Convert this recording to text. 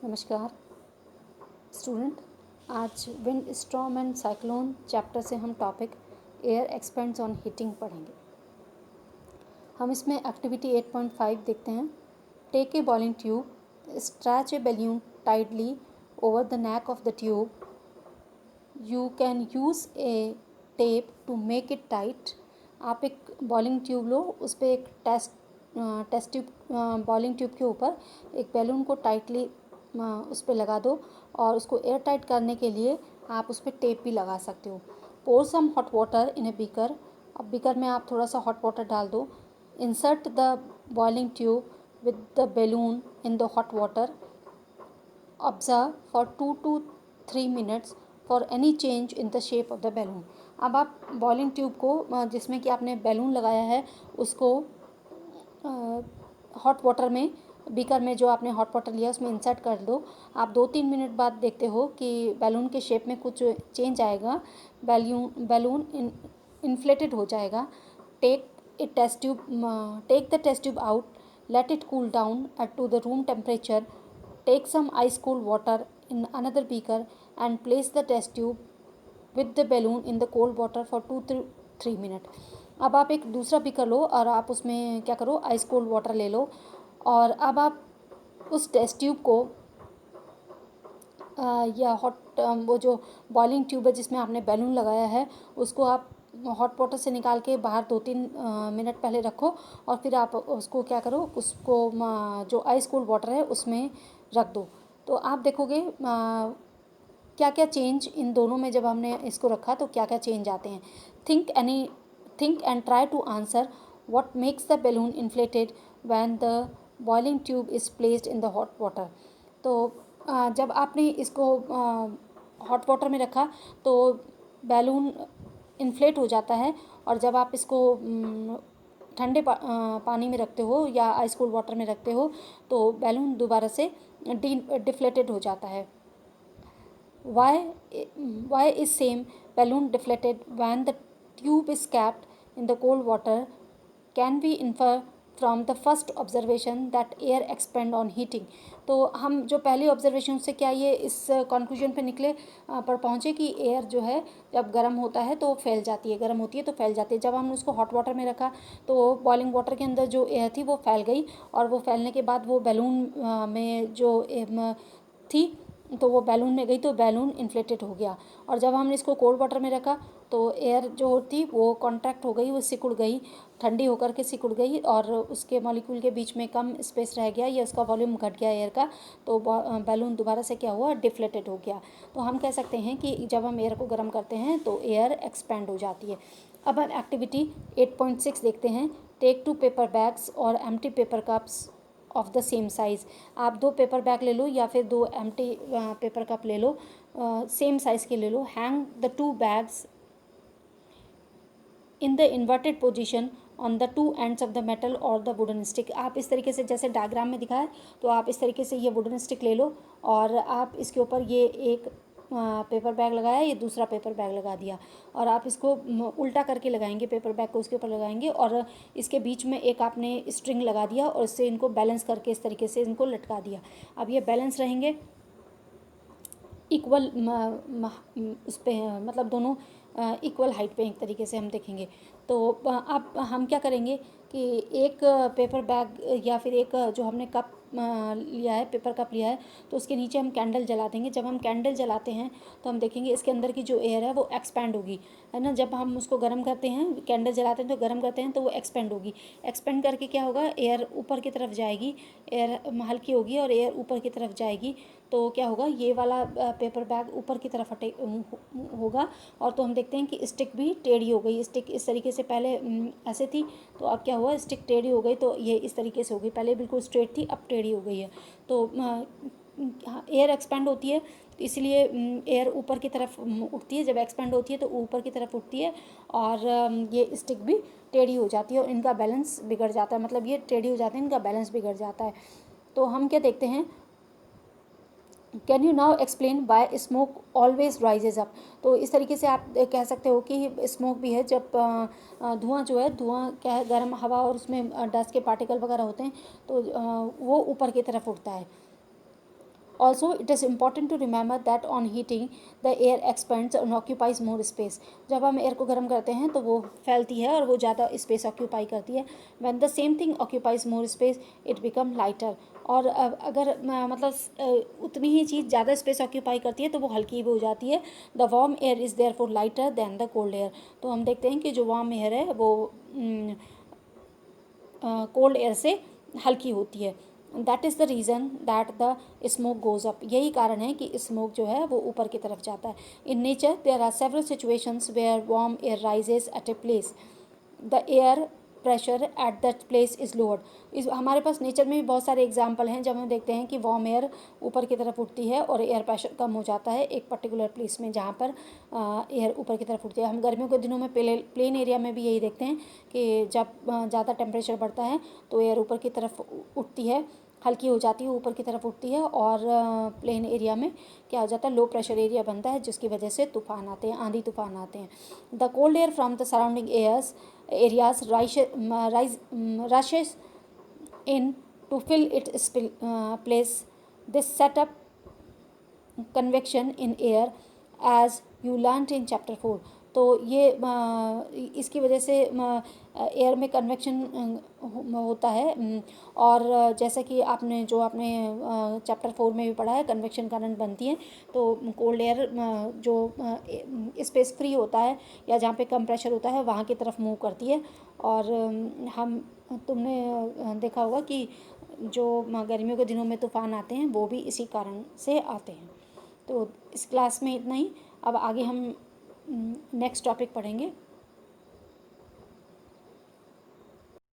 नमस्कार स्टूडेंट। आज wind storm and cyclone chapter से हम topic air expands on heating पढ़ेंगे। हम इसमें एक्टिविटी 8.5 देखते हैं। Take a boiling tube, stretch a balloon tightly over the neck of the tube. You can use a tape to make it tight. आप एक bowling tube लो, उस पर एक टेस्ट ट्यूब बॉलिंग ट्यूब के ऊपर एक बैलून को टाइटली उस पर लगा दो और उसको एयर टाइट करने के लिए आप उस पर टेप भी लगा सकते हो। Pour some hot water in a beaker. अब बीकर में आप थोड़ा सा हॉट वाटर डाल दो। Insert the boiling tube with the balloon in the hot water. Observe for 2 to 3 minutes for any change in the shape of the balloon. अब आप boiling tube को जिसमें कि आपने बैलून लगाया है उसको हॉट वाटर में, बीकर में जो आपने हॉट वाटर लिया उसमें इंसर्ट कर दो। आप 2-3 मिनट बाद देखते हो कि बैलून के शेप में कुछ चेंज आएगा, बैलून इन्फ्लेटेड हो जाएगा। Take the test tube out, let it cool down at to the room temperature. Take some ice cold water in another beaker and place the test tube with the balloon in the cold water for 2 to 3 minutes. अब आप एक दूसरा beaker लो और आप उसमें क्या करो, ice cold water ले लो और अब आप उस टेस्ट ट्यूब को या वो जो बॉइलिंग ट्यूब है जिसमें आपने बैलून लगाया है उसको आप हॉट वाटर से निकाल के बाहर 2-3 मिनट पहले रखो और फिर आप उसको क्या करो, उसको जो आइस कोल्ड वाटर है उसमें रख दो। तो आप देखोगे क्या क्या चेंज इन दोनों में, जब हमने इसको रखा तो क्या क्या चेंज आते हैं। Think and try to answer what makes the balloon inflated when the boiling tube is placed in the hot water. तो जब आपने इसको हॉट वाटर में रखा तो बैलून इन्फ्लेट हो जाता है और जब आप इसको ठंडे पानी में रखते हो या आइस कोल्ड वाटर में रखते हो तो बैलून दोबारा से डिफ्लेटेड हो जाता है। Why is same balloon deflated when the tube is kept in the cold water? Can we infer from the first observation that air expand on heating? तो हम जो पहली ऑब्जर्वेशन से क्या ये इस कंक्लूजन पे निकले पर पहुँचे कि एयर जो है जब गर्म होता है तो फैल जाती है, गर्म होती है तो फैल जाती है। जब हमने उसको हॉट वाटर में रखा तो बॉइलिंग वाटर के अंदर जो एयर थी वो फैल गई और वो फैलने के बाद वो बैलून में जो थी तो वो बैलून में गई तो बैलून इन्फ्लेटेड हो गया। और जब हमने इसको कोल्ड वाटर में रखा तो एयर जो थी वो कॉन्ट्रैक्ट हो गई, वो सिकुड़ गई, ठंडी होकर के सिकुड़ गई और उसके मॉलिक्यूल के बीच में कम स्पेस रह गया या उसका वॉल्यूम घट गया एयर का, तो बैलून दोबारा से क्या हुआ, डिफ्लेटेड हो गया। तो हम कह सकते हैं कि जब हम एयर को गर्म करते हैं तो एयर एक्सपैंड हो जाती है। अब हम एक्टिविटी 8.6 देखते हैं। टेक 2 पेपर बैग्स और empty paper cups of the same size. आप 2 पेपर बैग ले लो या फिर 2 एम्प्टी पेपर कप ले लो, सेम साइज़ के ले लो। Hang the 2 bags in the inverted position on the 2 ends of the metal और द वुडन स्टिक। आप इस तरीके से, जैसे डायग्राम में दिखा है, तो आप इस तरीके से ये वुडन स्टिक ले लो और आप इसके ऊपर ये एक पेपर बैग लगाया, ये दूसरा पेपर बैग लगा दिया और आप इसको उल्टा करके लगाएंगे, पेपर बैग को उसके ऊपर लगाएंगे और इसके बीच में एक आपने स्ट्रिंग लगा दिया और इससे इनको बैलेंस करके इस तरीके से इनको लटका दिया। अब ये बैलेंस रहेंगे इक्वल उस पर, मतलब दोनों इक्वल हाइट पे एक तरीके से हम देखेंगे। तो अब हम क्या करेंगे कि एक पेपर बैग या फिर एक जो हमने कप लिया है, पेपर कप लिया है, तो उसके नीचे हम कैंडल जला देंगे। जब हम कैंडल जलाते हैं तो हम देखेंगे इसके अंदर की जो एयर है वो एक्सपैंड होगी, है ना। जब हम उसको गर्म करते हैं, कैंडल जलाते हैं तो गर्म करते हैं तो वो एक्सपेंड होगी। एक्सपेंड करके क्या होगा, एयर ऊपर की तरफ जाएगी, एयर हल्की होगी और एयर ऊपर की तरफ जाएगी। तो क्या होगा, ये वाला पेपर बैग ऊपर की तरफ हटे होगा और तो हम देखते हैं कि स्टिक भी टेढ़ी हो गई। स्टिक इस तरीके से पहले ऐसे थी, तो अब क्या हुआ, स्टिक टेढ़ी हो गई, तो ये इस तरीके से हो गई। पहले बिल्कुल स्ट्रेट थी, अब टेढ़ी हो गई है। तो एयर एक्सपेंड होती है तो इसलिए एयर ऊपर की तरफ उठती है। जब एक्सपेंड होती है तो ऊपर की तरफ उठती है और ये स्टिक भी टेढ़ी हो जाती है और इनका बैलेंस बिगड़ जाता है, मतलब ये टेढ़ी हो जाते हैं, इनका बैलेंस बिगड़ जाता है। तो हम क्या देखते हैं, can you now explain why smoke always rises up. तो इस तरीके से आप कह सकते हो कि स्मोक भी है, जब धुआं जो है, धुआं क्या है, गर्म हवा और उसमें डस्ट के पार्टिकल वगैरह होते हैं तो वो ऊपर की तरफ उठता है। Also it is important to remember that on heating the air expands and occupies more space. जब हम एयर को गर्म करते हैं तो वो फैलती है और वो ज़्यादा स्पेस ऑक्यूपाई करती है। When the same thing occupies more space it become lighter. और अगर उतनी ही चीज़ ज़्यादा स्पेस ऑक्यूपाई करती है तो वो हल्की भी हो जाती है। The warm air is therefore lighter than the cold air. तो हम देखते हैं कि जो वार्म एयर है वो कोल्ड एयर से हल्की होती है। That is the reason that the smoke goes up. यही कारण है कि स्मोक जो है वो ऊपर की तरफ जाता है। In nature there are several situations where warm air rises at a place the air pressure at that place is lowered. इस हमारे पास नेचर में भी बहुत सारे एग्जाम्पल हैं जब हम देखते हैं कि वार्म एयर ऊपर की तरफ उठती है और एयर प्रेशर कम हो जाता है एक पर्टिकुलर प्लेस में जहाँ पर एयर ऊपर की तरफ उठती है। हम गर्मियों के दिनों में प्लेन एरिया में भी यही देखते हैं कि जब ज़्यादा टेम्परेचर बढ़ता है तो एयर ऊपर की तरफ उठती है, हल्की हो जाती है, ऊपर की तरफ उठती है, और प्लेन एरिया में क्या हो जाता है, लो प्रेशर एरिया बनता है जिसकी वजह से तूफान आते हैं, आंधी तूफान आते हैं। The cold air from the surrounding areas rushes in to fill its place. This set up convection in air as you learnt in chapter 4। तो ये इसकी वजह से एयर में कन्वेक्शन होता है, और जैसे कि आपने चैप्टर 4 में भी पढ़ा है, कन्वेक्शन करंट बनती है। तो कोल्ड एयर जो स्पेस फ्री होता है या जहाँ पे कम प्रेशर होता है वहाँ की तरफ मूव करती है। और तुमने देखा होगा कि जो गर्मियों के दिनों में तूफ़ान आते हैं वो भी इसी कारण से आते हैं। तो इस क्लास में इतना ही। अब आगे हम नेक्स्ट टॉपिक पढ़ेंगे।